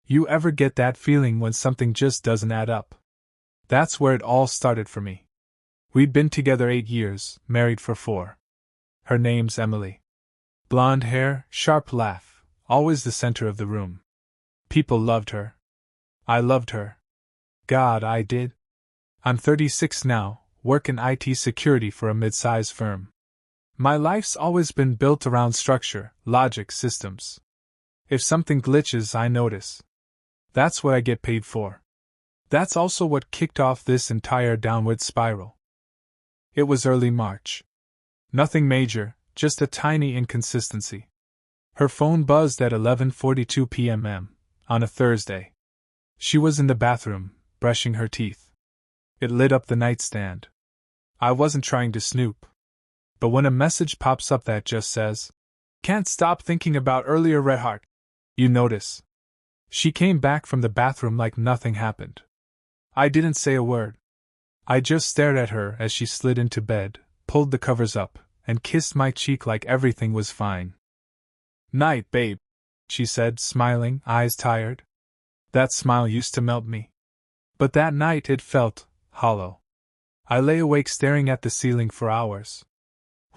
You ever get that feeling when something just doesn't add up? That's where it all started for me. We'd been together 8 years, married for 4. Her name's Emily. Blonde hair, sharp laugh, always the center of the room. People loved her. I loved her. God, I did. I'm 36 now, work in IT security for a mid-size firm. My life's always been built around structure, logic, systems. If something glitches, I notice. That's what I get paid for. That's also what kicked off this entire downward spiral. It was early March. Nothing major, just a tiny inconsistency. Her phone buzzed at 11:42 p.m. on a Thursday. She was in the bathroom, brushing her teeth. It lit up the nightstand. I wasn't trying to snoop. But when a message pops up that just says, "Can't stop thinking about earlier Red Heart," you notice. She came back from the bathroom like nothing happened. I didn't say a word. I just stared at her as she slid into bed, pulled the covers up, and kissed my cheek like everything was fine. "Night, babe," she said, smiling, eyes tired. That smile used to melt me. But that night it felt hollow. I lay awake staring at the ceiling for hours.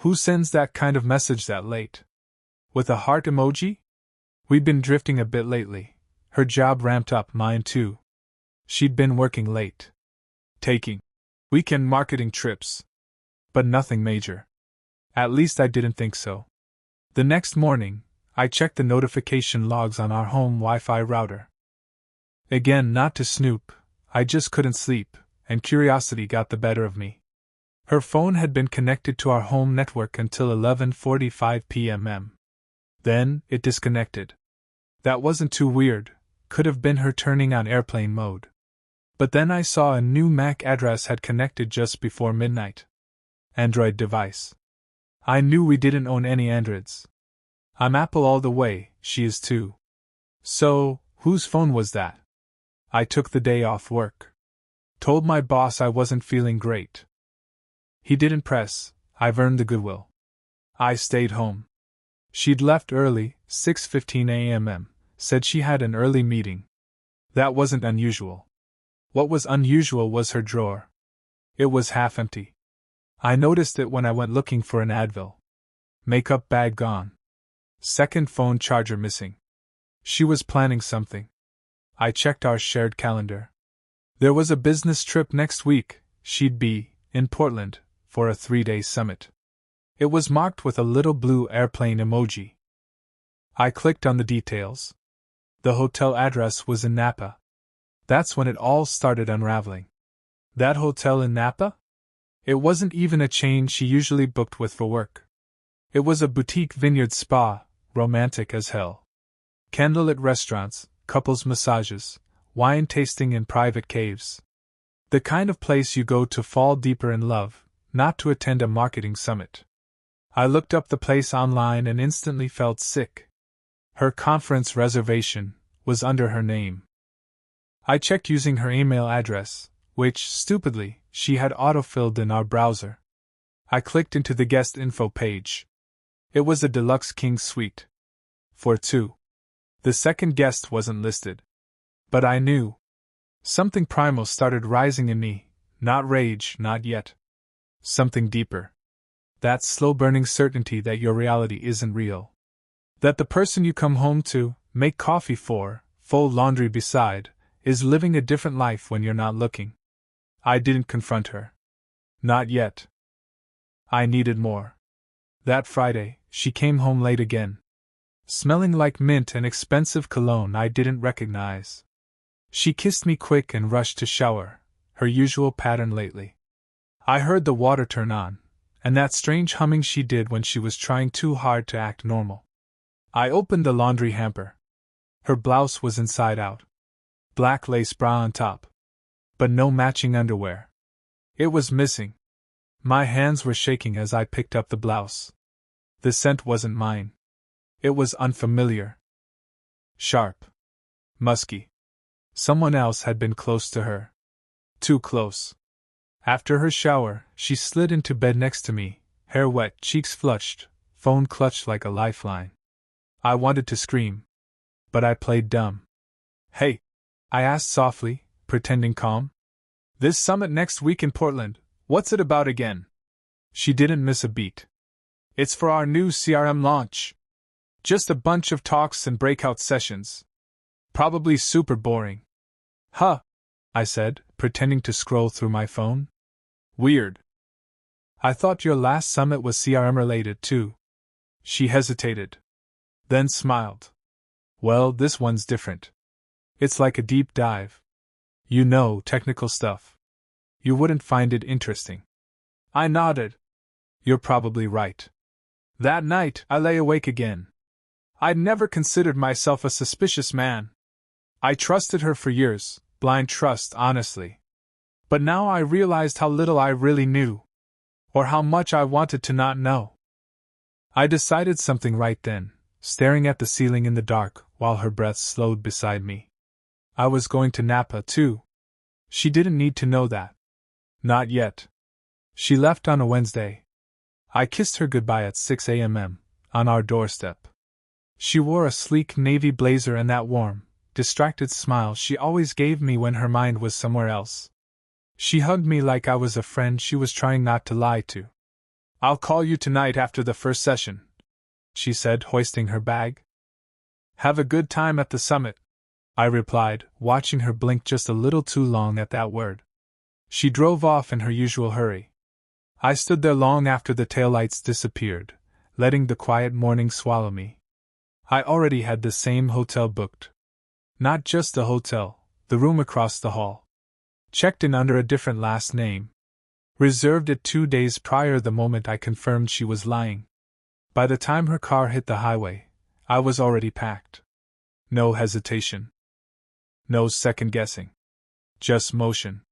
Who sends that kind of message that late? With a heart emoji? We'd been drifting a bit lately. Her job ramped up, mine too. She'd been working late. Taking weekend marketing trips. But nothing major. At least I didn't think so. The next morning, I checked the notification logs on our home Wi-Fi router. Again, not to snoop, I just couldn't sleep, and curiosity got the better of me. Her phone had been connected to our home network until 11:45 p.m. Then, it disconnected. That wasn't too weird, could have been her turning on airplane mode. But then I saw a new MAC address had connected just before midnight. Android device. I knew we didn't own any Androids. I'm Apple all the way, she is too. So, whose phone was that? I took the day off work. Told my boss I wasn't feeling great. He didn't press, I've earned the goodwill. I stayed home. She'd left early, 6:15 a.m., said she had an early meeting. That wasn't unusual. What was unusual was her drawer. It was half empty. I noticed it when I went looking for an Advil. Makeup bag gone. Second phone charger missing. She was planning something. I checked our shared calendar. There was a business trip next week. She'd be in Portland for a 3-day summit. It was marked with a little blue airplane emoji. I clicked on the details. The hotel address was in Napa. That's when it all started unraveling. That hotel in Napa? It wasn't even a chain she usually booked with for work. It was a boutique vineyard spa, romantic as hell. Candlelit restaurants, couples massages, wine tasting in private caves. The kind of place you go to fall deeper in love, not to attend a marketing summit. I looked up the place online and instantly felt sick. Her conference reservation was under her name. I checked using her email address, which, stupidly, she had autofilled in our browser. I clicked into the guest info page. It was a deluxe king suite. For 2. The second guest wasn't listed. But I knew. Something primal started rising in me, not rage, not yet. Something deeper. That slow-burning certainty that your reality isn't real. That the person you come home to, make coffee for, fold laundry beside, is living a different life when you're not looking. I didn't confront her. Not yet. I needed more. That Friday, she came home late again. Smelling like mint and expensive cologne I didn't recognize. She kissed me quick and rushed to shower, her usual pattern lately. I heard the water turn on, and that strange humming she did when she was trying too hard to act normal. I opened the laundry hamper. Her blouse was inside out. Black lace bra on top. But no matching underwear. It was missing. My hands were shaking as I picked up the blouse. The scent wasn't mine. It was unfamiliar. Sharp. Musky. Someone else had been close to her. Too close. After her shower, she slid into bed next to me, hair wet, cheeks flushed, phone clutched like a lifeline. I wanted to scream. But I played dumb. Hey, I asked softly, pretending calm. This summit next week in Portland, what's it about again? She didn't miss a beat. It's for our new CRM launch. Just a bunch of talks and breakout sessions. Probably super boring. Huh, I said, pretending to scroll through my phone. Weird. I thought your last summit was CRM related too. She hesitated. Then smiled. Well, this one's different. It's like a deep dive. You know, technical stuff. You wouldn't find it interesting. I nodded. You're probably right. That night, I lay awake again. I'd never considered myself a suspicious man. I trusted her for years, blind trust, honestly. But now I realized how little I really knew. Or how much I wanted to not know. I decided something right then, staring at the ceiling in the dark while her breath slowed beside me. I was going to Napa, too. She didn't need to know that. Not yet. She left on a Wednesday. I kissed her goodbye at 6 a.m. on our doorstep. She wore a sleek navy blazer and that warm, distracted smile she always gave me when her mind was somewhere else. She hugged me like I was a friend she was trying not to lie to. I'll call you tonight after the first session, she said, hoisting her bag. Have a good time at the summit, I replied, watching her blink just a little too long at that word. She drove off in her usual hurry. I stood there long after the taillights disappeared, letting the quiet morning swallow me. I already had the same hotel booked. Not just the hotel, the room across the hall. Checked in under a different last name. Reserved it 2 days prior the moment I confirmed she was lying. By the time her car hit the highway, I was already packed. No hesitation. No second guessing. Just motion.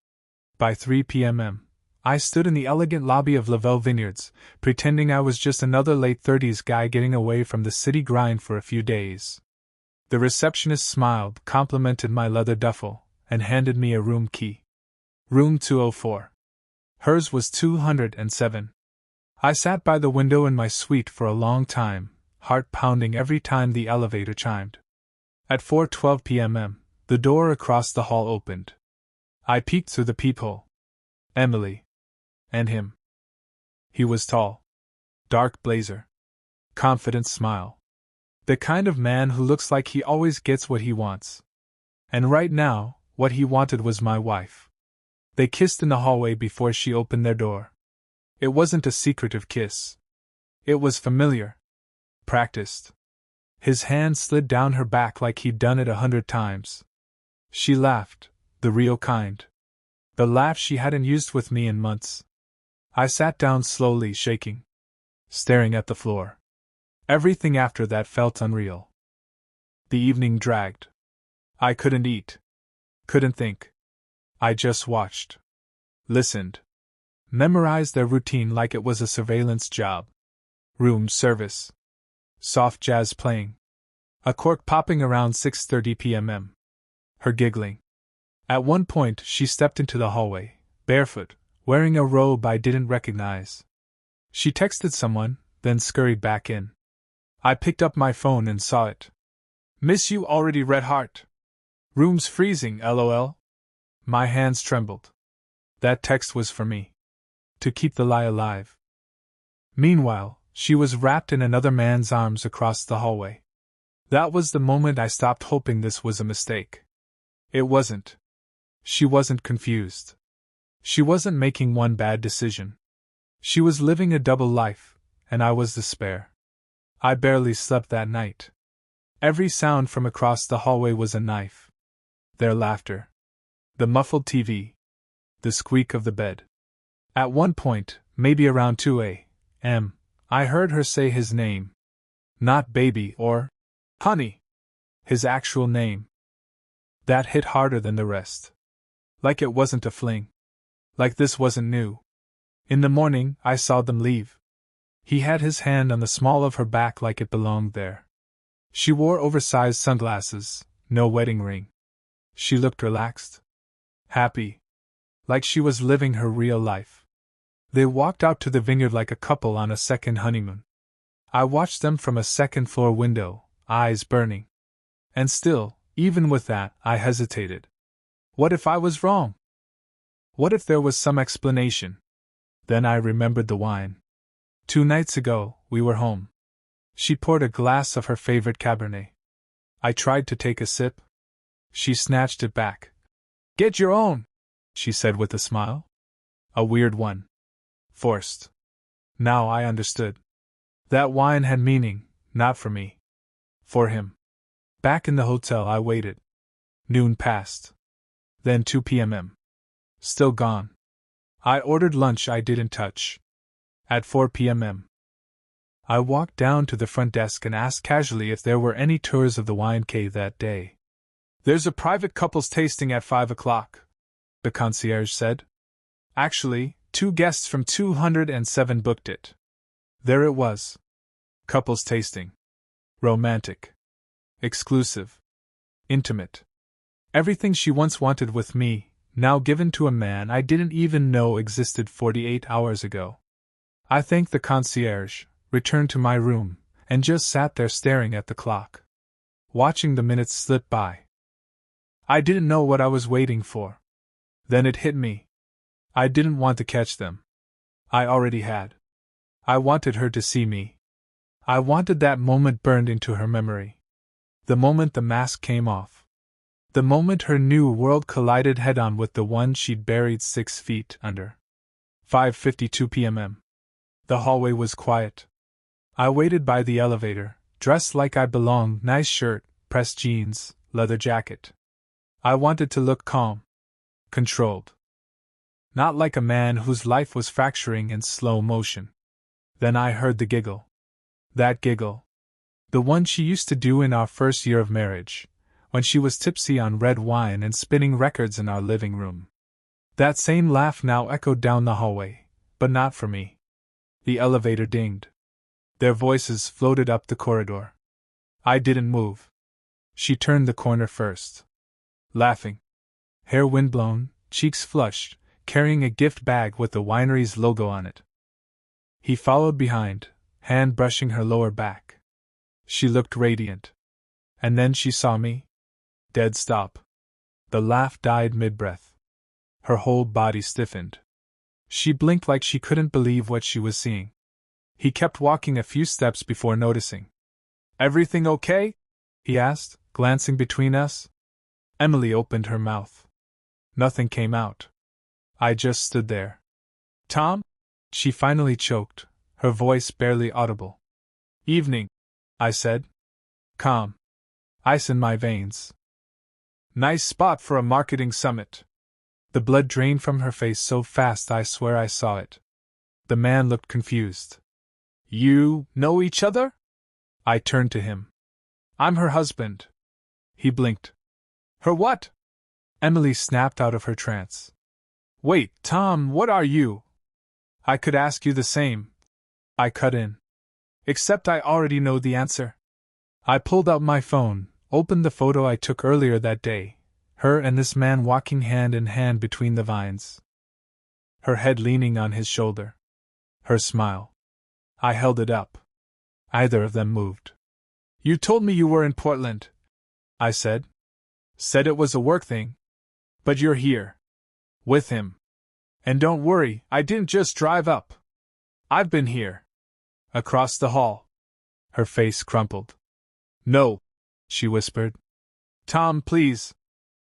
By 3 p.m. I stood in the elegant lobby of Lavelle Vineyards, pretending I was just another late-30s guy getting away from the city grind for a few days. The receptionist smiled, complimented my leather duffel, and handed me a room key. Room 204. Hers was 207. I sat by the window in my suite for a long time, heart pounding every time the elevator chimed. At 4:12 p.m., the door across the hall opened. I peeked through the peephole. Emily. And him. He was tall. Dark blazer. Confident smile. The kind of man who looks like he always gets what he wants. And right now, what he wanted was my wife. They kissed in the hallway before she opened their door. It wasn't a secretive kiss. It was familiar. Practiced. His hand slid down her back like he'd done it 100 times. She laughed, the real kind. The laugh she hadn't used with me in months. I sat down slowly, shaking. Staring at the floor. Everything after that felt unreal. The evening dragged. I couldn't eat. Couldn't think. I just watched. Listened. Memorized their routine like it was a surveillance job. Room service. Soft jazz playing. A cork popping around 6:30 p.m. Her giggling. At one point, she stepped into the hallway, barefoot, wearing a robe I didn't recognize. She texted someone, then scurried back in. I picked up my phone and saw it. Miss you already, Red Heart. Room's freezing, lol. My hands trembled. That text was for me. To keep the lie alive. Meanwhile, she was wrapped in another man's arms across the hallway. That was the moment I stopped hoping this was a mistake. It wasn't. She wasn't confused. She wasn't making one bad decision. She was living a double life, and I was the spare. I barely slept that night. Every sound from across the hallway was a knife. Their laughter. The muffled TV. The squeak of the bed. At one point, maybe around 2 a.m., I heard her say his name. Not baby or honey. His actual name. That hit harder than the rest. Like it wasn't a fling. Like this wasn't new. In the morning, I saw them leave. He had his hand on the small of her back like it belonged there. She wore oversized sunglasses, no wedding ring. She looked relaxed. Happy. Like she was living her real life. They walked out to the vineyard like a couple on a second honeymoon. I watched them from a second-floor window, eyes burning. And still, Even with that, I hesitated. What if I was wrong? What if there was some explanation? Then I remembered the wine. 2 nights ago, we were home. She poured a glass of her favorite Cabernet. I tried to take a sip. She snatched it back. Get your own, she said with a smile. A weird one. Forced. Now I understood. That wine had meaning, not for me. For him. Back in the hotel I waited. Noon passed. Then 2 p.m. Still gone. I ordered lunch I didn't touch. At 4 p.m. I walked down to the front desk and asked casually if there were any tours of the wine cave that day. There's a private couples tasting at 5 o'clock, the concierge said. Actually, 2 guests from 207 booked it. There it was. Couples tasting. Romantic. Exclusive. Intimate. Everything she once wanted with me, now given to a man I didn't even know existed 48 hours ago. I thanked the concierge, returned to my room, and just sat there staring at the clock, watching the minutes slip by. I didn't know what I was waiting for. Then it hit me. I didn't want to catch them. I already had. I wanted her to see me. I wanted that moment burned into her memory. The moment the mask came off. The moment her new world collided head-on with the one she'd buried 6 feet under. 5:52 p.m. The hallway was quiet. I waited by the elevator, dressed like I belonged, nice shirt, pressed jeans, leather jacket. I wanted to look calm. Controlled. Not like a man whose life was fracturing in slow motion. Then I heard the giggle. That giggle. The one she used to do in our first year of marriage, when she was tipsy on red wine and spinning records in our living room. That same laugh now echoed down the hallway, but not for me. The elevator dinged. Their voices floated up the corridor. I didn't move. She turned the corner first. Laughing. Hair windblown, cheeks flushed, carrying a gift bag with the winery's logo on it. He followed behind, hand brushing her lower back. She looked radiant. And then she saw me. Dead stop. The laugh died mid-breath. Her whole body stiffened. She blinked like she couldn't believe what she was seeing. He kept walking a few steps before noticing. Everything okay? He asked, glancing between us. Emily opened her mouth. Nothing came out. I just stood there. Tom? She finally choked, her voice barely audible. Evening, I said. Calm. Ice in my veins. Nice spot for a marketing summit. The blood drained from her face so fast I swear I saw it. The man looked confused. You know each other? I turned to him. I'm her husband. He blinked. Her what? Emily snapped out of her trance. Wait, Tom, what are you? I could ask you the same. I cut in. Except I already know the answer. I pulled out my phone, opened the photo I took earlier that day, her and this man walking hand in hand between the vines. Her head leaning on his shoulder. Her smile. I held it up. Either of them moved. You told me you were in Portland, I said. Said it was a work thing. But you're here. With him. And don't worry, I didn't just drive up. I've been here. Across the hall. Her face crumpled. No, she whispered. Tom, please.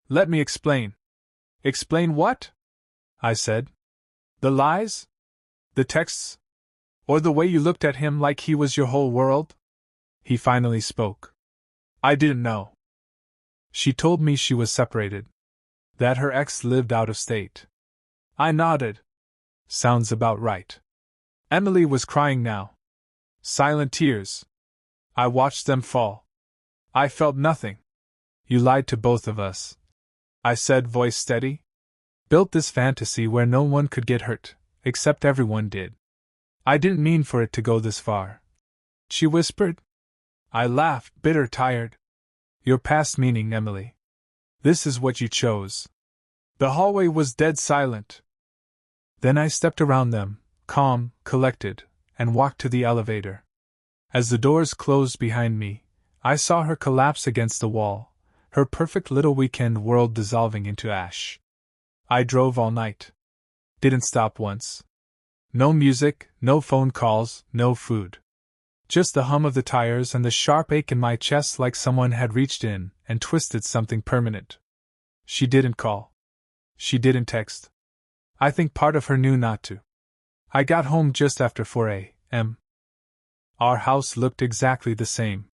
Let me explain. Explain what? I said. The lies? The texts? Or the way you looked at him like he was your whole world? He finally spoke. I didn't know. She told me she was separated. That her ex lived out of state. I nodded. Sounds about right. Emily was crying now. Silent tears. I watched them fall. I felt nothing. You lied to both of us, I said, voice steady. Built this fantasy where no one could get hurt, except everyone did. I didn't mean for it to go this far. She whispered. I laughed, bitter, tired. Your past meaning, Emily. This is what you chose. The hallway was dead silent. Then I stepped around them, calm, collected, and walked to the elevator. As the doors closed behind me, I saw her collapse against the wall, her perfect little weekend world dissolving into ash. I drove all night. Didn't stop once. No music, no phone calls, no food. Just the hum of the tires and the sharp ache in my chest like someone had reached in and twisted something permanent. She didn't call. She didn't text. I think part of her knew not to. I got home just after 4 a.m. Our house looked exactly the same.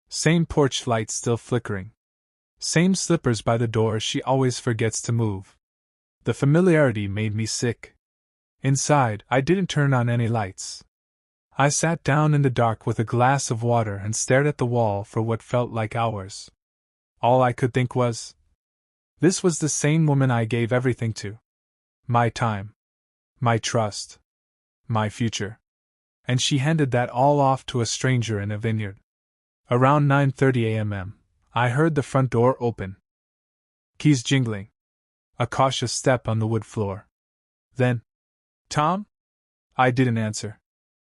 Same porch light still flickering. Same slippers by the door she always forgets to move. The familiarity made me sick. Inside, I didn't turn on any lights. I sat down in the dark with a glass of water and stared at the wall for what felt like hours. All I could think was, this was the same woman I gave everything to. My time. My trust. My future. And she handed that all off to a stranger in a vineyard. Around 9:30 a.m., I heard the front door open. Keys jingling. A cautious step on the wood floor. Then, "Tom?" I didn't answer.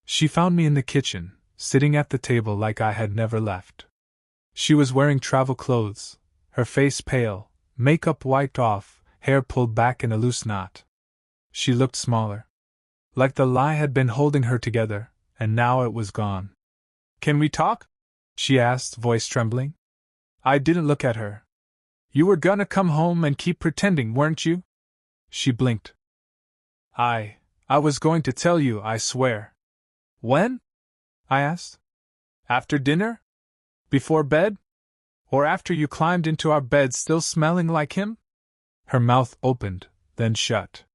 She found me in the kitchen, sitting at the table like I had never left. She was wearing travel clothes, her face pale, makeup wiped off, hair pulled back in a loose knot. She looked smaller. Like the lie had been holding her together, and now it was gone. "Can we talk?" she asked, voice trembling. I didn't look at her. "You were gonna come home and keep pretending, weren't you?" She blinked. I was going to tell you, I swear." "When?" I asked. "After dinner? Before bed? Or after you climbed into our bed still smelling like him?" Her mouth opened, then shut.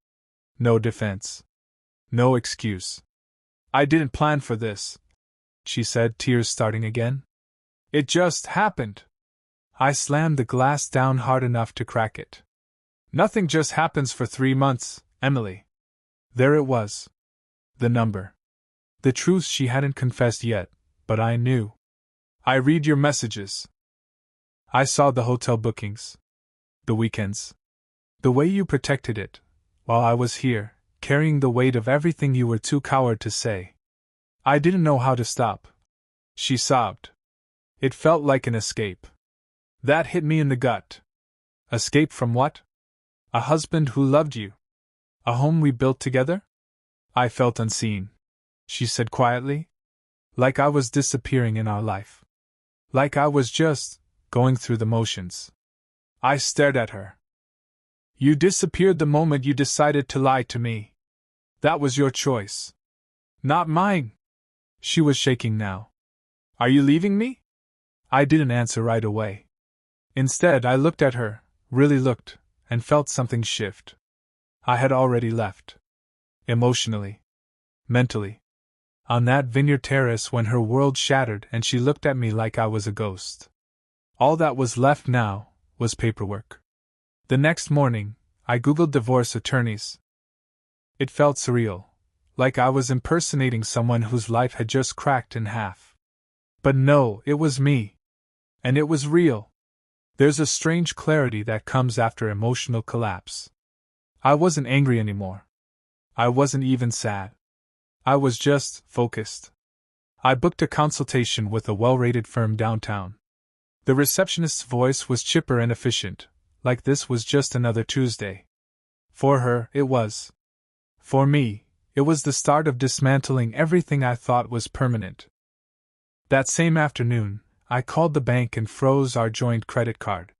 No defense. No excuse. "I didn't plan for this," she said, tears starting again. "It just happened." I slammed the glass down hard enough to crack it. "Nothing just happens for 3 months, Emily." There it was. The number. The truth she hadn't confessed yet, but I knew. "I read your messages. I saw the hotel bookings. The weekends. The way you protected it, while I was here, carrying the weight of everything you were too coward to say. I didn't know how to stop." She sobbed. It felt like an escape. That hit me in the gut. Escape from what? A husband who loved you. A home we built together? I felt unseen, she said quietly. Like I was disappearing in our life. Like I was just going through the motions. I stared at her. "You disappeared the moment you decided to lie to me. That was your choice. Not mine." She was shaking now. "Are you leaving me?" I didn't answer right away. Instead, I looked at her, really looked, and felt something shift. I had already left. Emotionally. Mentally. On that vineyard terrace when her world shattered and she looked at me like I was a ghost. All that was left now was paperwork. The next morning, I Googled divorce attorneys. It felt surreal, like I was impersonating someone whose life had just cracked in half. But no, it was me. And it was real. There's a strange clarity that comes after emotional collapse. I wasn't angry anymore. I wasn't even sad. I was just focused. I booked a consultation with a well-rated firm downtown. The receptionist's voice was chipper and efficient, like this was just another Tuesday. For her, it was. For me, it was the start of dismantling everything I thought was permanent. That same afternoon, I called the bank and froze our joint credit card.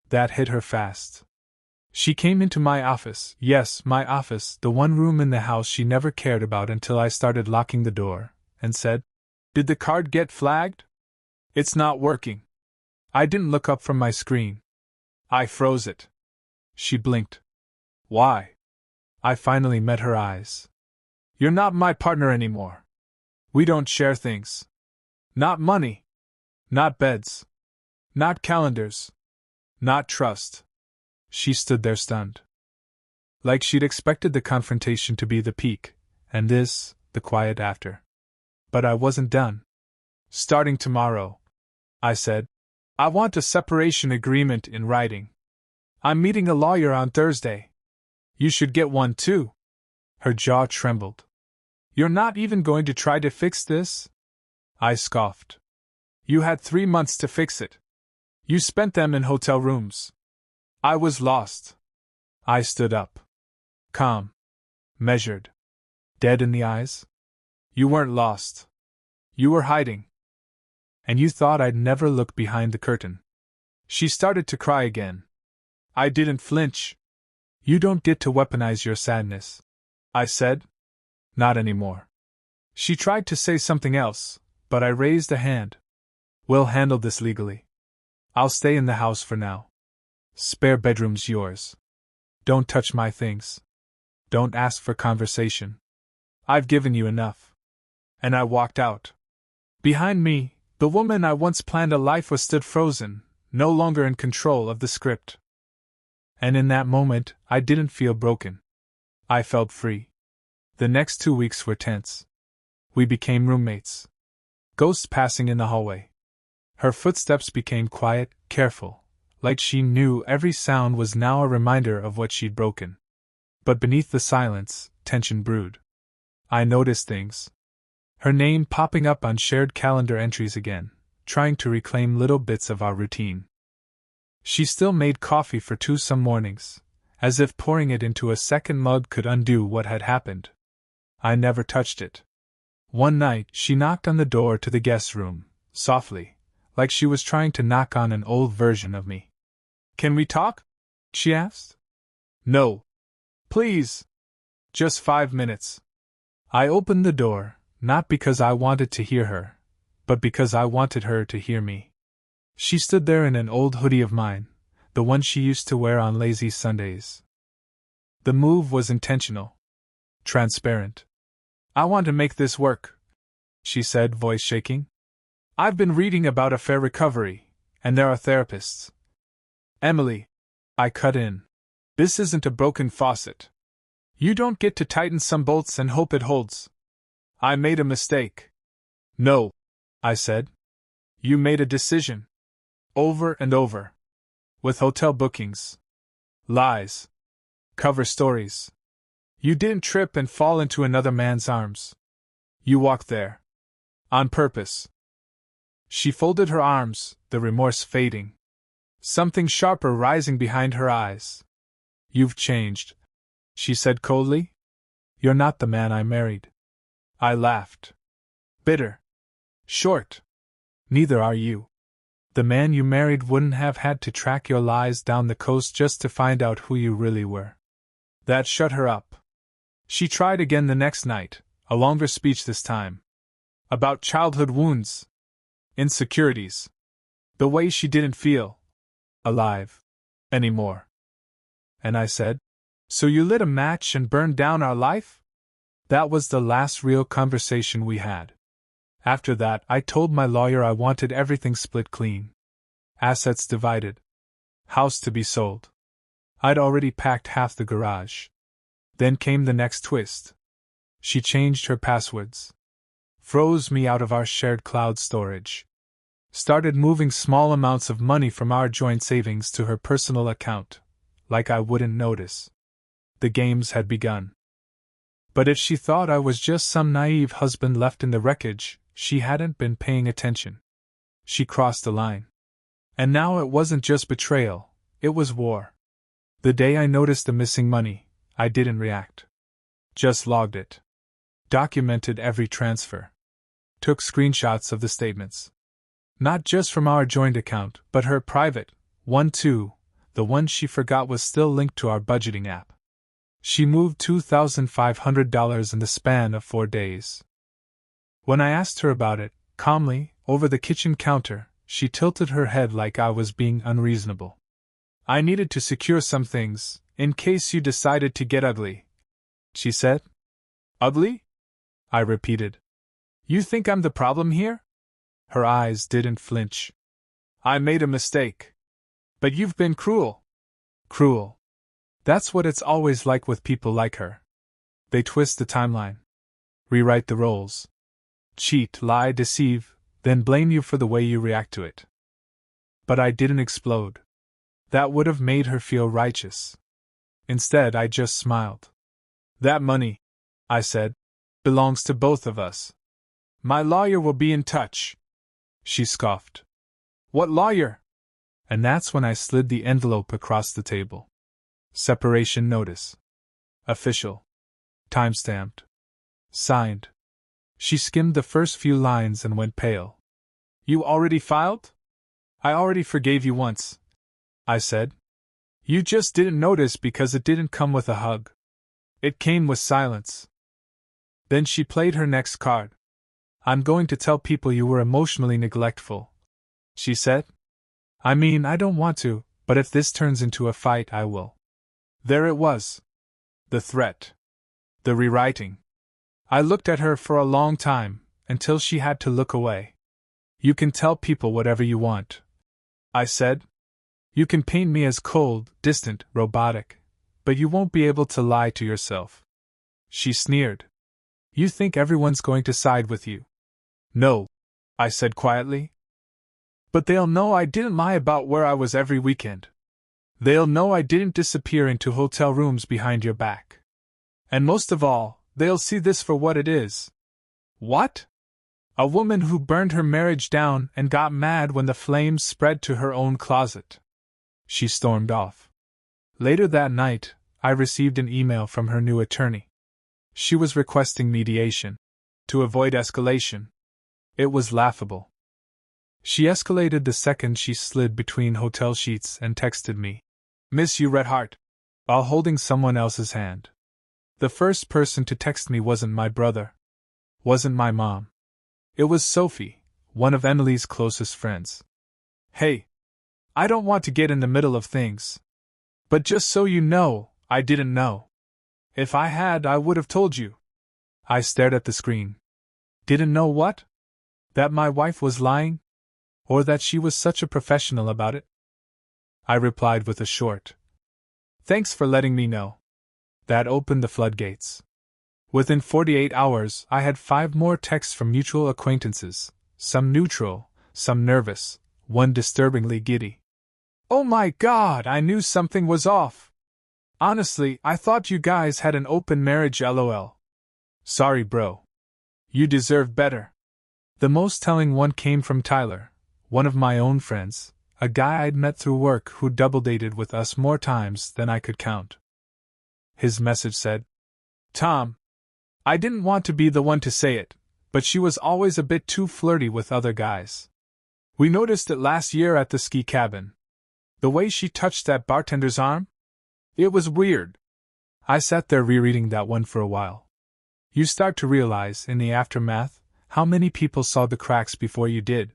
That hit her fast. She came into my office, yes, my office, the one room in the house she never cared about until I started locking the door, and said, "Did the card get flagged? It's not working." I didn't look up from my screen. I froze it. She blinked. "Why?" I finally met her eyes. "You're not my partner anymore. We don't share things. Not money. Not beds. Not calendars. Not trust." She stood there stunned. Like she'd expected the confrontation to be the peak, and this, the quiet after. But I wasn't done. "Starting tomorrow," I said, "I want a separation agreement in writing. I'm meeting a lawyer on Thursday. You should get one too." Her jaw trembled. "You're not even going to try to fix this?" I scoffed. "You had 3 months to fix it. You spent them in hotel rooms. I was lost. I stood up. Calm. Measured. Dead in the eyes. You weren't lost. You were hiding. And you thought I'd never look behind the curtain. She started to cry again. I didn't flinch. You don't get to weaponize your sadness, I said. Not anymore. She tried to say something else, but I raised a hand. We'll handle this legally. I'll stay in the house for now. Spare bedroom's yours. Don't touch my things. Don't ask for conversation. I've given you enough. And I walked out. Behind me, the woman I once planned a life with stood frozen, no longer in control of the script. And in that moment, I didn't feel broken. I felt free. The next 2 weeks were tense. We became roommates. Ghosts passing in the hallway. Her footsteps became quiet, careful, like she knew every sound was now a reminder of what she'd broken. But beneath the silence, tension brewed. I noticed things. Her name popping up on shared calendar entries again, trying to reclaim little bits of our routine. She still made coffee for 2 some mornings, as if pouring it into a second mug could undo what had happened. I never touched it. One night, she knocked on the door to the guest room, softly, like she was trying to knock on an old version of me. Can we talk? She asked. No. Please. Just 5 minutes. I opened the door, not because I wanted to hear her, but because I wanted her to hear me. She stood there in an old hoodie of mine, the one she used to wear on lazy Sundays. The move was intentional. Transparent. I want to make this work, she said, voice shaking. I've been reading about affair recovery, and there are therapists. Emily, I cut in. This isn't a broken faucet. You don't get to tighten some bolts and hope it holds. I made a mistake. No, I said. You made a decision. Over and over. With hotel bookings. Lies. Cover stories. You didn't trip and fall into another man's arms. You walked there. On purpose. She folded her arms, the remorse fading. Something sharper rising behind her eyes. You've changed, she said coldly. You're not the man I married. I laughed. Bitter. Short. Neither are you. The man you married wouldn't have had to track your lies down the coast just to find out who you really were. That shut her up. She tried again the next night, a longer speech this time. About childhood wounds. Insecurities. The way she didn't feel alive anymore. And I said, So you lit a match and burned down our life? That was the last real conversation we had. After that, I told my lawyer I wanted everything split clean. Assets divided. House to be sold. I'd already packed half the garage. Then came the next twist. She changed her passwords. Froze me out of our shared cloud storage. Started moving small amounts of money from our joint savings to her personal account, like I wouldn't notice. The games had begun. But if she thought I was just some naive husband left in the wreckage, she hadn't been paying attention. She crossed the line. And now it wasn't just betrayal, it was war. The day I noticed the missing money, I didn't react. Just logged it. Documented every transfer. Took screenshots of the statements. Not just from our joint account, but her private one too, the one she forgot was still linked to our budgeting app. She moved $2,500 in the span of 4 days. When I asked her about it, calmly, over the kitchen counter, she tilted her head like I was being unreasonable. I needed to secure some things, in case you decided to get ugly, she said. Ugly? I repeated. You think I'm the problem here? Her eyes didn't flinch. I made a mistake. But you've been cruel. Cruel. That's what it's always like with people like her. They twist the timeline. Rewrite the roles. Cheat, lie, deceive, then blame you for the way you react to it. But I didn't explode. That would have made her feel righteous. Instead, I just smiled. That money, I said, belongs to both of us. My lawyer will be in touch. She scoffed. What lawyer? And that's when I slid the envelope across the table. Separation notice. Official. Timestamped. Signed. She skimmed the first few lines and went pale. You already filed? I already forgave you once, I said. You just didn't notice because it didn't come with a hug. It came with silence. Then she played her next card. I'm going to tell people you were emotionally neglectful, she said. I mean, I don't want to, but if this turns into a fight, I will. There it was. The threat. The rewriting. I looked at her for a long time, until she had to look away. You can tell people whatever you want, I said. You can paint me as cold, distant, robotic, but you won't be able to lie to yourself. She sneered. You think everyone's going to side with you? No, I said quietly. But they'll know I didn't lie about where I was every weekend. They'll know I didn't disappear into hotel rooms behind your back. And most of all, they'll see this for what it is. What? A woman who burned her marriage down and got mad when the flames spread to her own closet. She stormed off. Later that night, I received an email from her new attorney. She was requesting mediation. To avoid escalation. It was laughable. She escalated the second she slid between hotel sheets and texted me. Miss you, Red Heart, while holding someone else's hand. The first person to text me wasn't my brother. Wasn't my mom. It was Sophie, one of Emily's closest friends. Hey. I don't want to get in the middle of things. But just so you know, I didn't know. If I had, I would have told you. I stared at the screen. Didn't know what? That my wife was lying? Or that she was such a professional about it? I replied with a short, thanks for letting me know. That opened the floodgates. Within 48 hours, I had 5 more texts from mutual acquaintances, some neutral, some nervous, one disturbingly giddy. Oh my God, I knew something was off. Honestly, I thought you guys had an open marriage, lol. Sorry, bro. You deserve better. The most telling one came from Tyler, one of my own friends, a guy I'd met through work who double-dated with us more times than I could count. His message said, Tom, I didn't want to be the one to say it, but she was always a bit too flirty with other guys. We noticed it last year at the ski cabin. The way she touched that bartender's arm? It was weird. I sat there rereading that one for a while. You start to realize, in the aftermath, how many people saw the cracks before you did.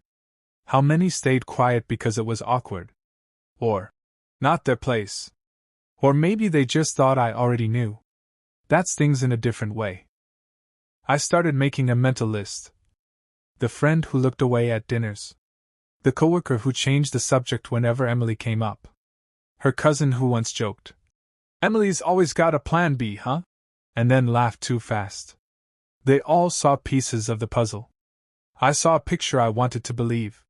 How many stayed quiet because it was awkward. Or, not their place. Or maybe they just thought I already knew. That's things in a different way. I started making a mental list. The friend who looked away at dinners. The coworker who changed the subject whenever Emily came up. Her cousin who once joked, Emily's always got a plan B, huh? And then laughed too fast. They all saw pieces of the puzzle. I saw a picture I wanted to believe.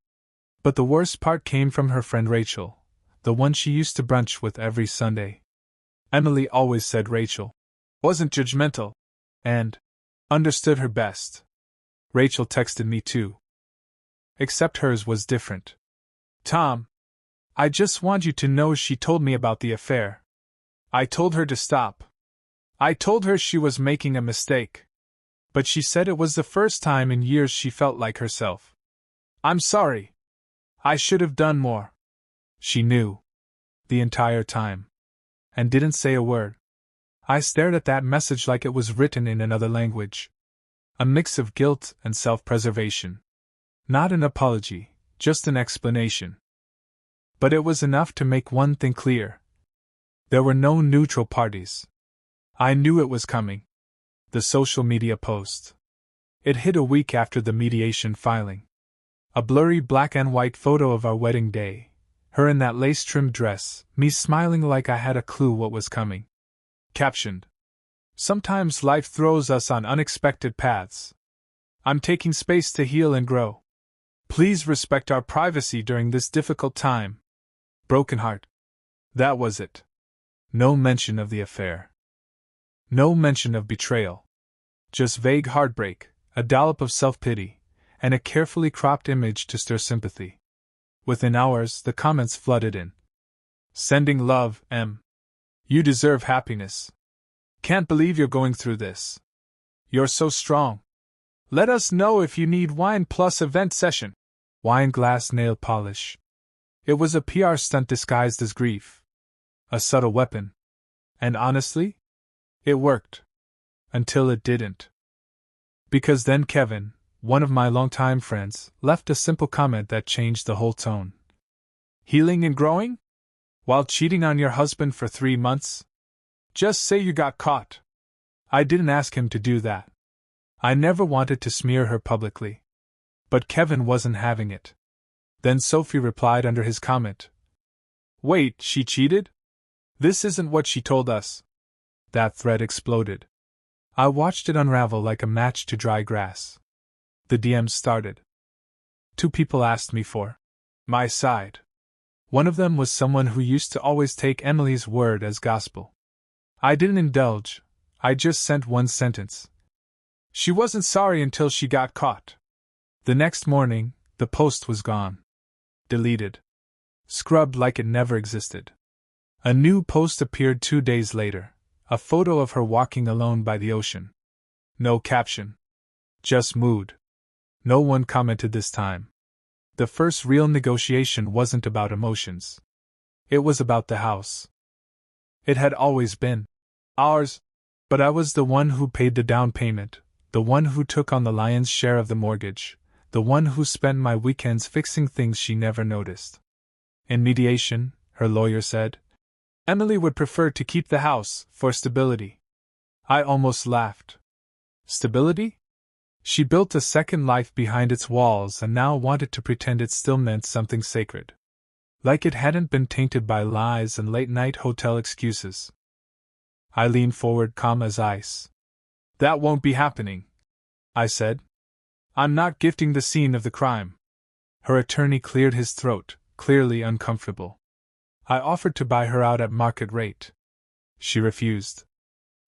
But the worst part came from her friend Rachel, the one she used to brunch with every Sunday. Emily always said Rachel wasn't judgmental and understood her best. Rachel texted me too. Except hers was different. Tom, I just want you to know she told me about the affair. I told her to stop. I told her she was making a mistake. But she said it was the first time in years she felt like herself. I'm sorry. I should have done more. She knew. The entire time. And didn't say a word. I stared at that message like it was written in another language. A mix of guilt and self-preservation. Not an apology, just an explanation. But it was enough to make one thing clear. There were no neutral parties. I knew it was coming. The social media post. It hit a week after the mediation filing. A blurry black and white photo of our wedding day. Her in that lace-trimmed dress, me smiling like I had a clue what was coming. Captioned. Sometimes life throws us on unexpected paths. I'm taking space to heal and grow. Please respect our privacy during this difficult time. Broken heart. That was it. No mention of the affair. No mention of betrayal. Just vague heartbreak, a dollop of self-pity, and a carefully cropped image to stir sympathy. Within hours, the comments flooded in. Sending love, M. You deserve happiness. Can't believe you're going through this. You're so strong. Let us know if you need wine plus event session. Wine glass nail polish. It was a PR stunt disguised as grief. A subtle weapon. And honestly, it worked. Until it didn't. Because then Kevin, one of my longtime friends, left a simple comment that changed the whole tone. Healing and growing? While cheating on your husband for 3 months? Just say you got caught. I didn't ask him to do that. I never wanted to smear her publicly. But Kevin wasn't having it. Then Sophie replied under his comment. Wait, she cheated? This isn't what she told us. That thread exploded. I watched it unravel like a match to dry grass. The DMs started. 2 people asked me for my side. One of them was someone who used to always take Emily's word as gospel. I didn't indulge, I just sent one sentence. She wasn't sorry until she got caught. The next morning, the post was gone. Deleted. Scrubbed like it never existed. A new post appeared 2 days later, a photo of her walking alone by the ocean. No caption. Just mood. No one commented this time. The first real negotiation wasn't about emotions. It was about the house. It had always been ours, but I was the one who paid the down payment, the one who took on the lion's share of the mortgage, the one who spent my weekends fixing things she never noticed. In mediation, her lawyer said, Emily would prefer to keep the house, for stability. I almost laughed. Stability? She built a second life behind its walls and now wanted to pretend it still meant something sacred. Like it hadn't been tainted by lies and late-night hotel excuses. I leaned forward calm as ice. That won't be happening, I said. I'm not gifting the scene of the crime. Her attorney cleared his throat, clearly uncomfortable. I offered to buy her out at market rate. She refused.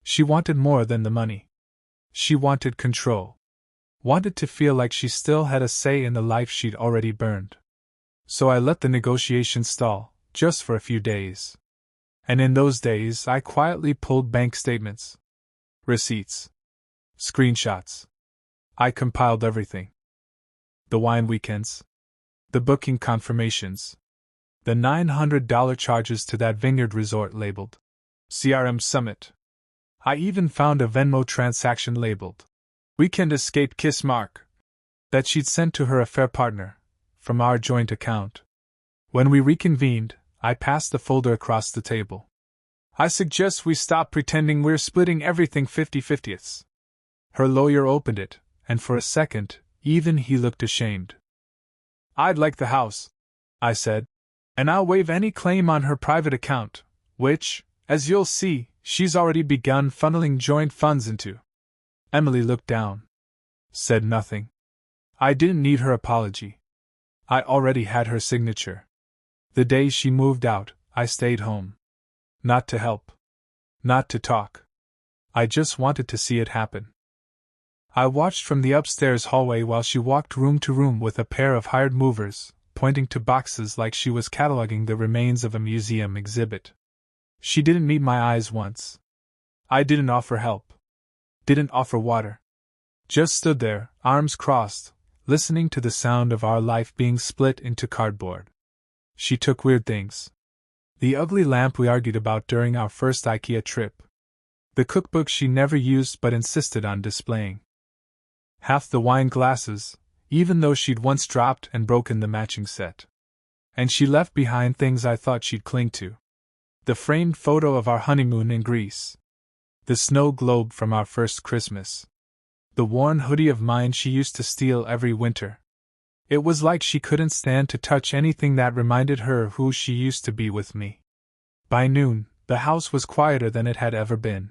She wanted more than the money. She wanted control. Wanted to feel like she still had a say in the life she'd already burned. So I let the negotiation stall, just for a few days. And in those days I quietly pulled bank statements. Receipts. Screenshots. I compiled everything. The wine weekends. The booking confirmations. The $900 charges to that vineyard resort labeled CRM Summit. I even found a Venmo transaction labeled Weekend Escape Kiss Mark that she'd sent to her affair partner from our joint account. When we reconvened, I passed the folder across the table. I suggest we stop pretending we're splitting everything 50-50ths. Her lawyer opened it, and for a second, even he looked ashamed. I'd like the house, I said, and I'll waive any claim on her private account, which, as you'll see, she's already begun funneling joint funds into. Emily looked down. Said nothing. I didn't need her apology. I already had her signature. The day she moved out, I stayed home. Not to help. Not to talk. I just wanted to see it happen. I watched from the upstairs hallway while she walked room to room with a pair of hired movers, pointing to boxes like she was cataloging the remains of a museum exhibit. She didn't meet my eyes once. I didn't offer help. Didn't offer water. Just stood there, arms crossed, listening to the sound of our life being split into cardboard. She took weird things. The ugly lamp we argued about during our first IKEA trip. The cookbook she never used but insisted on displaying. Half the wine glasses, even though she'd once dropped and broken the matching set. And she left behind things I thought she'd cling to. The framed photo of our honeymoon in Greece. The snow globe from our first Christmas. The worn hoodie of mine she used to steal every winter. It was like she couldn't stand to touch anything that reminded her who she used to be with me. By noon, the house was quieter than it had ever been.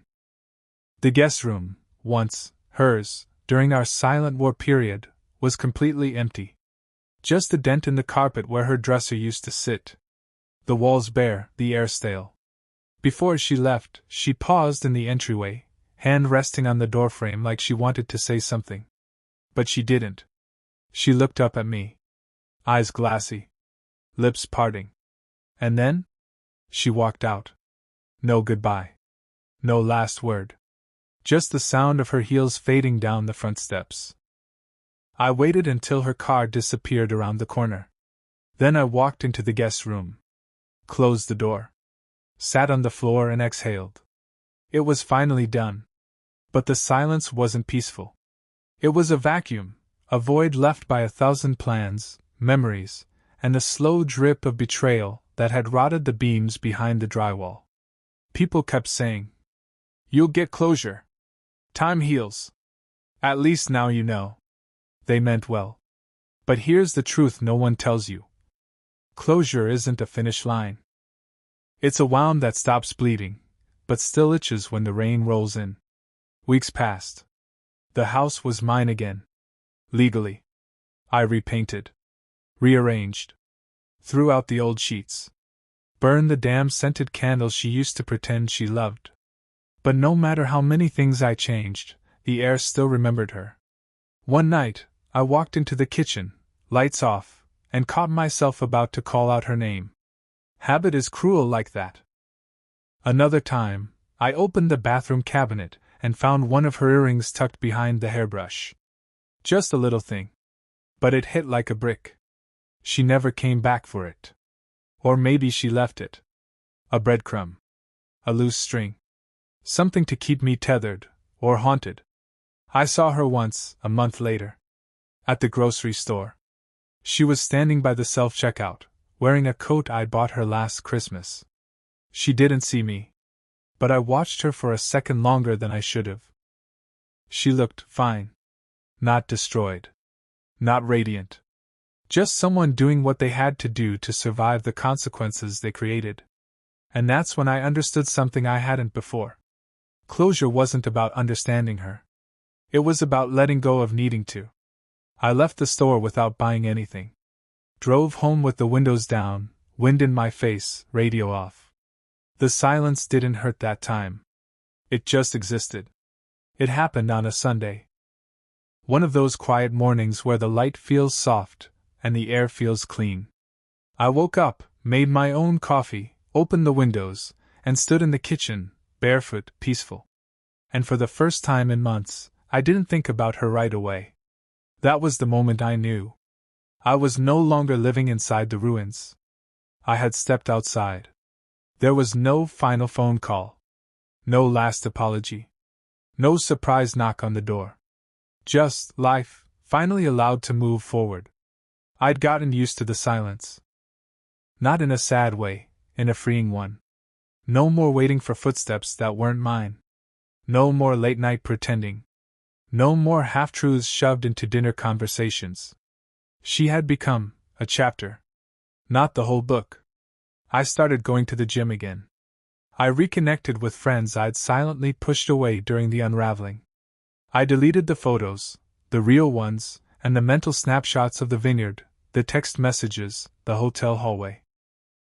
The guest room, once hers, during our silent war period, was completely empty. Just a dent in the carpet where her dresser used to sit. The walls bare, the air stale. Before she left, she paused in the entryway, hand resting on the doorframe like she wanted to say something. But she didn't. She looked up at me. Eyes glassy. lips parting. And then? She walked out. No goodbye. No last word. Just the sound of her heels fading down the front steps. I waited until her car disappeared around the corner. Then I walked into the guest room. Closed the door. Sat on the floor and exhaled. It was finally done. But the silence wasn't peaceful. It was a vacuum, a void left by 1,000 plans, memories, and the slow drip of betrayal that had rotted the beams behind the drywall. People kept saying, "You'll get closure. Time heals. At least now you know." They meant well. But here's the truth no one tells you. Closure isn't a finish line. It's a wound that stops bleeding, but still itches when the rain rolls in. Weeks passed. The house was mine again. Legally. I repainted. Rearranged. Threw out the old sheets. Burned the damn scented candles she used to pretend she loved. But no matter how many things I changed, the air still remembered her. One night, I walked into the kitchen, lights off, and caught myself about to call out her name. Habit is cruel like that. Another time, I opened the bathroom cabinet and found one of her earrings tucked behind the hairbrush. Just a little thing. But it hit like a brick. She never came back for it. Or maybe she left it. A breadcrumb. A loose string. Something to keep me tethered, or haunted. I saw her once, a month later. At the grocery store. She was standing by the self-checkout, wearing a coat I'd bought her last Christmas. She didn't see me. But I watched her for a second longer than I should have. She looked fine. Not destroyed. Not radiant. Just someone doing what they had to do to survive the consequences they created. And that's when I understood something I hadn't before. Closure wasn't about understanding her. It was about letting go of needing to. I left the store without buying anything. Drove home with the windows down, wind in my face, radio off. The silence didn't hurt that time. It just existed. It happened on a Sunday. One of those quiet mornings where the light feels soft and the air feels clean. I woke up, made my own coffee, opened the windows, and stood in the kitchen, barefoot, peaceful. And for the first time in months, I didn't think about her right away. That was the moment I knew. I was no longer living inside the ruins. I had stepped outside. There was no final phone call. No last apology. No surprise knock on the door. Just life, finally allowed to move forward. I'd gotten used to the silence. Not in a sad way, in a freeing one. No more waiting for footsteps that weren't mine. No more late-night pretending. No more half-truths shoved into dinner conversations. She had become a chapter. Not the whole book. I started going to the gym again. I reconnected with friends I'd silently pushed away during the unraveling. I deleted the photos, the real ones, and the mental snapshots of the vineyard, the text messages, the hotel hallway.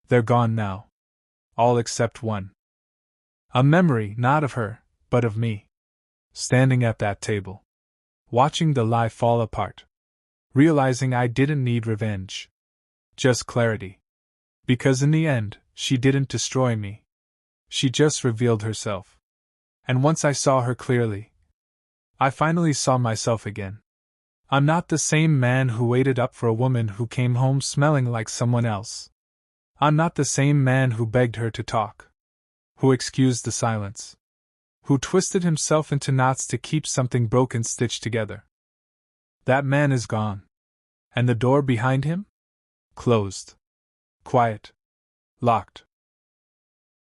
They're gone now. All except one. A memory not of her, but of me. Standing at that table. Watching the lie fall apart. Realizing I didn't need revenge. Just clarity. Because in the end, she didn't destroy me. She just revealed herself. And once I saw her clearly, I finally saw myself again. I'm not the same man who waited up for a woman who came home smelling like someone else. I'm not the same man who begged her to talk. Who excused the silence. Who twisted himself into knots to keep something broken stitched together. That man is gone. And the door behind him? Closed. Quiet. Locked.